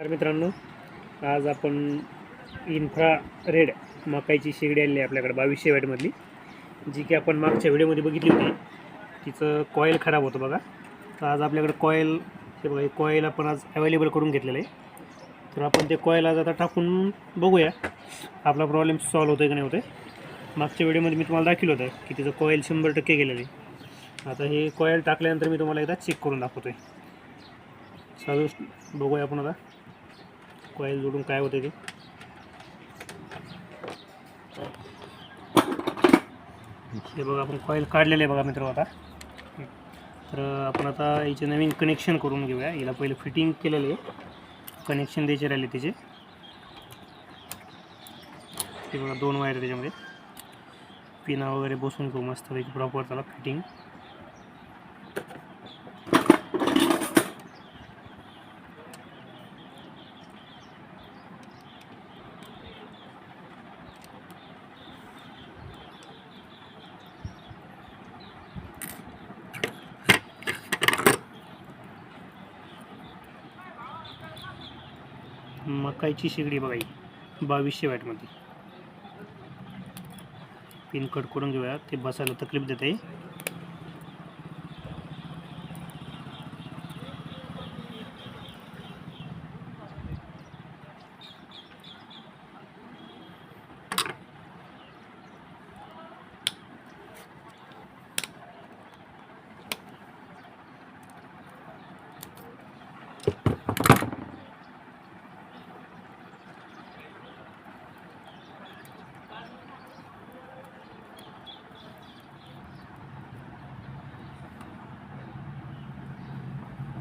तर मित्रांनो, आज आपण इन्फ्रा रेड मकाईची शेगडी आणली आहे आपल्याकडे 2200 वॅटमधली, जी की आपण मागच्या व्हिडिओमध्ये बघितली होती. तिचं कॉईल खराब होतं बघा. तर आज आपल्याकडे कॉईल हे बघा, कॉईल आपण आज अवेलेबल करून घेतलेलं आहे. तर आपण ते कॉईल आज आता टाकून बघूया आपला प्रॉब्लेम सॉल्व्ह होतो आहे की नाही होतं आहे. मागच्या व्हिडिओमध्ये मी तुम्हाला दाखवलं होतं की तिचं कॉईल 100% गेलेलं आहे. आता हे कॉईल टाकल्यानंतर मी तुम्हाला एकदा चेक करून दाखवतो आहे. चालू बघूया आपण आता कॉईल जोडून काय होते ते. हे बघा, आपण कॉईल काढलेले आहे बघा मित्र आता. तर आपण आता याचे नवीन कनेक्शन करून घेऊया. याला पहिले फिटिंग केलेले आहे, कनेक्शन द्यायचे राहिले त्याचे. ते बघा 2 वायर त्याच्यामध्ये, पिना वगैरे बसून घेऊ मस्त त्याची प्रॉपर त्याला फिटिंग. मकाईची शेगडी बघा, ही 2200 वॅटमध्ये. पिन कट करून घेऊया, ते बसायला तकलीफ देते.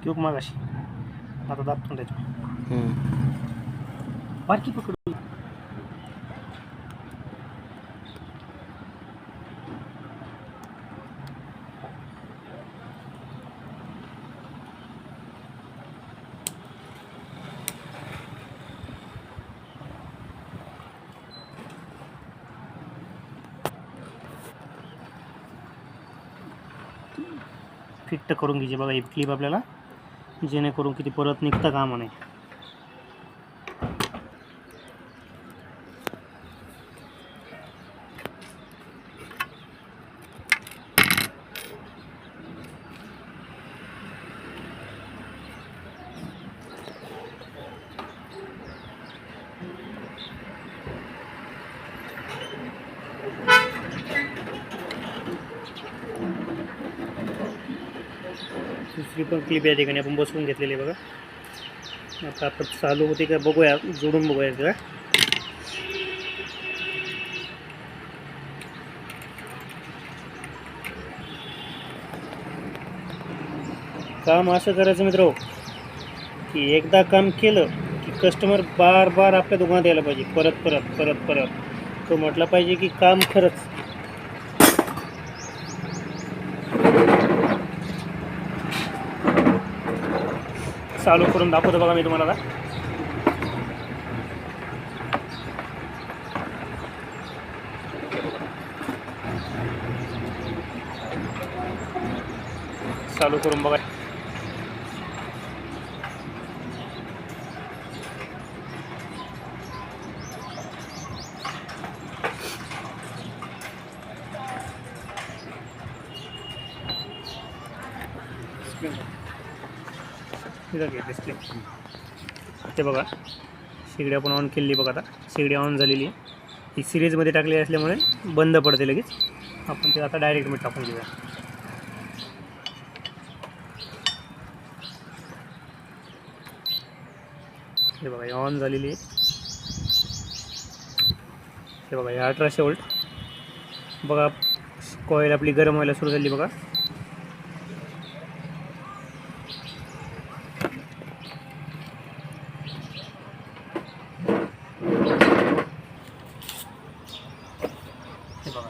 क्यूक मागाशी आता दाबतो त्याच्या बारकी पकडू. फिट करून घ्यायची बघा ही क्लिप आपल्याला, जेणेकरून किती परत निघता कामा नाही. दुसरी पण क्लिप या ठिकाणी आपण बसवून घेतलेली आहे बघा. आता आपण चालू होते का बघूया, जोडून बघूया का. काम असं करायचं मित्र की एकदा काम केलं की कस्टमर बार बार आपल्या दुकानात यायला पाहिजे, परत परत परत परत. तो म्हटला पाहिजे की काम खरंच. चालू करून दाखवतो बघा मी तुम्हाला. चालू करून बघा. डिस्प्ले ते बघा, शेगडी आपण ऑन केली बघा. आता शेगडी ऑन झालेली आहे. ही सिरीजमध्ये टाकलेली असल्यामुळे बंद पडते लगेच. आपण ते आता डायरेक्ट मीठ टाकून घेऊया. हे बघा, ही ऑन झालेली आहे. हे बघा, हे 1800 वोल्ट बघा. कॉईल आपली गरम व्हायला सुरू झाली बघा. बघा,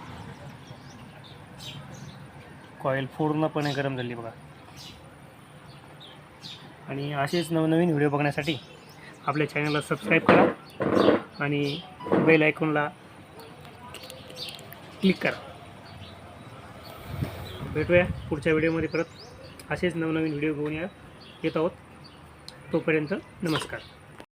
कॉईल पूर्णपणे गरम झाली बघा. आणि असेच नवनवीन व्हिडिओ बघण्यासाठी आपल्या चॅनलला सबस्क्राईब करा आणि बेल आयकॉनला क्लिक करा. भेटूया पुढच्या व्हिडिओमध्ये परत. असेच नवनवीन व्हिडिओ घेऊन येत आहोत. तोपर्यंत नमस्कार.